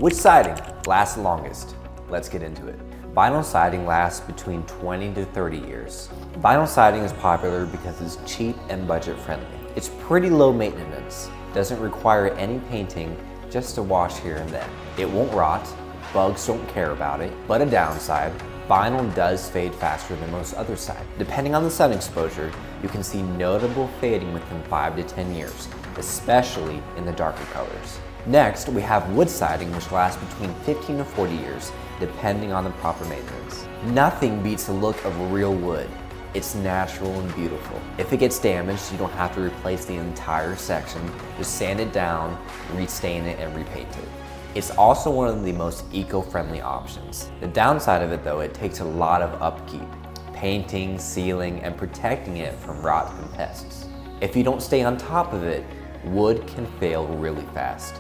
Which siding lasts longest? Let's get into it. Vinyl siding lasts between 20 to 30 years. Vinyl siding is popular because it's cheap and budget friendly. It's pretty low maintenance, doesn't require any painting, just a wash here and then. It won't rot, bugs don't care about it, but a downside, vinyl does fade faster than most other siding. Depending on the sun exposure, you can see notable fading within 5 to 10 years, especially in the darker colors. Next, we have wood siding, which lasts between 15 to 40 years, depending on the proper maintenance. Nothing beats the look of real wood. It's natural and beautiful. If it gets damaged, you don't have to replace the entire section. Just sand it down, restain it, and repaint it. It's also one of the most eco-friendly options. The downside of it though, it takes a lot of upkeep. Painting, sealing, and protecting it from rot and pests. If you don't stay on top of it, wood can fail really fast.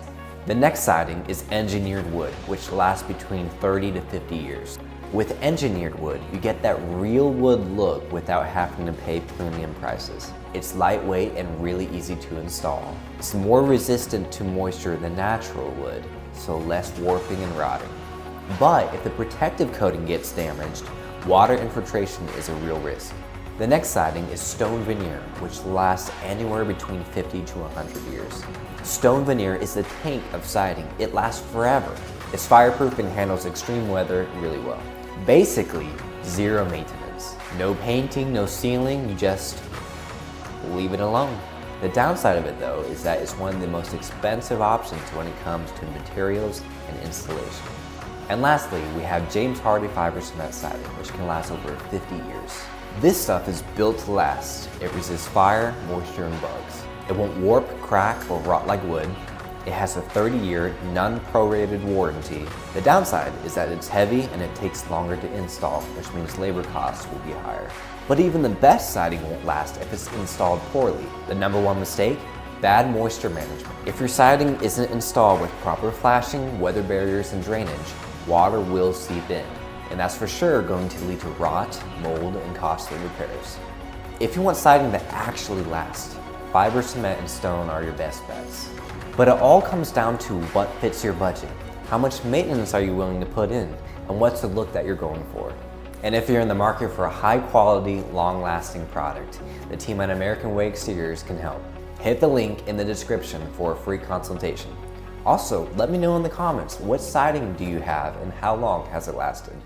The next siding is engineered wood, which lasts between 30 to 50 years. With engineered wood, you get that real wood look without having to pay premium prices. It's lightweight and really easy to install. It's more resistant to moisture than natural wood, so less warping and rotting. But if the protective coating gets damaged, water infiltration is a real risk. The next siding is stone veneer, which lasts anywhere between 50 to 100 years. Stone veneer is the tank of siding. It lasts forever. It's fireproof and handles extreme weather really well. Basically, zero maintenance. No painting, no sealing, you just leave it alone. The downside of it though is that it's one of the most expensive options when it comes to materials and installation. And lastly, we have James Hardie fiber cement siding, which can last over 50 years. This stuff is built to last. It resists fire, moisture, and bugs. It won't warp, crack, or rot like wood. It has a 30-year, non-prorated warranty. The downside is that it's heavy and it takes longer to install, which means labor costs will be higher. But even the best siding won't last if it's installed poorly. The number one mistake? Bad moisture management. If your siding isn't installed with proper flashing, weather barriers, and drainage, water will seep in. And that's for sure going to lead to rot, mold, and costly repairs. If you want siding that actually lasts, fiber cement and stone are your best bets. But it all comes down to what fits your budget. How much maintenance are you willing to put in? And what's the look that you're going for? And if you're in the market for a high quality, long lasting product, the team at American Way Exteriors can help. Hit the link in the description for a free consultation. Also, let me know in the comments, what siding do you have and how long has it lasted?